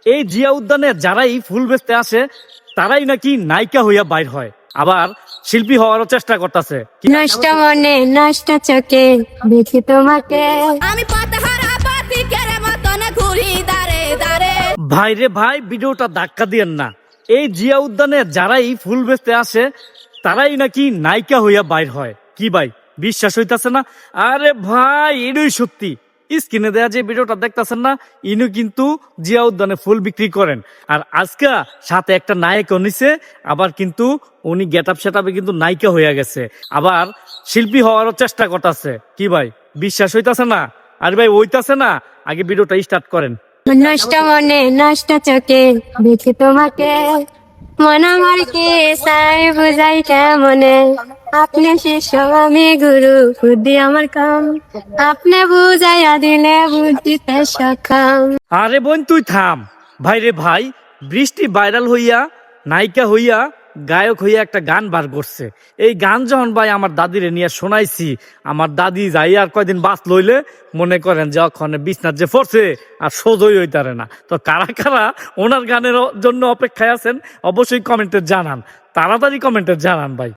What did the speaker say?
এই জিয়া উদ্যানে যারাই ফুল বেচতে আসে তারাই নাকি নায়িকা হইয়া বাইর হয়, আবার শিল্পী হওয়ারও চেষ্টা করতেছে। নষ্ট মনে নষ্ট চোখে দেখি তোমাকে আমি পাতাহারা পাতিকের মতন ঘুরি দাঁড়ে দাঁড়ে। ভাই রে ভাই, ভিডিওটা ধাক্কা দিয়েন না। এই জিয়া উদ্যানে যারাই ফুল বেচতে আসে তারাই নাকি নায়িকা হইয়া বাইর হয়। কি ভাই, বিশ্বাস হইতাছে না? আরে ভাই, এটাই সত্যি। স্ক্রিনে দেয়া যে ভিডিওটা দেখতেছেন না, ইনু কিন্তু জিয়া উদ্যানে ফুল বিক্রি করেন। আর আজকে সাথে একটা নায়কও নিছে, আবার কিন্তু উনি গেট আপ সেট আপে কিন্তু নায়িকা হইয়া গেছে, আবার শিল্পী হওয়ারও চেষ্টা করতেছে। কি ভাই, বিশ্বাস হইতাছে না? আরে ভাই হইতাছে না? আগে ভিডিওটা স্টার্ট করেন। নষ্ট মনে নষ্ট চোখে দেখি তোমাকে মন আমার কি সাই বুঝাই কেমনে আপনি শিষ্য আমি গুরু বুদ্ধি আমার কাম আপনি বুঝাইয়া দিলে বুদ্ধিতে সক্ষম। আরে বোন তুই থাম। ভাই রে ভাই, বৃষ্টি ভাইরাল হইয়া নায়িকা হইয়া গায়ক হইয়া একটা গান বার করছে। এই গান যখন ভাই আমার দাদিরে নিয়ে শোনাইছি, আমার দাদি যাই আর কয়দিন বাস লইলে মনে করেন যে ওখানে বিছনার যে পড়ছে আর সোজই হইতারে না। তো কারা কারা ওনার গানের জন্য অপেক্ষায় আছেন অবশ্যই কমেন্টে জানান, তাড়াতাড়ি কমেন্টে জানান ভাই।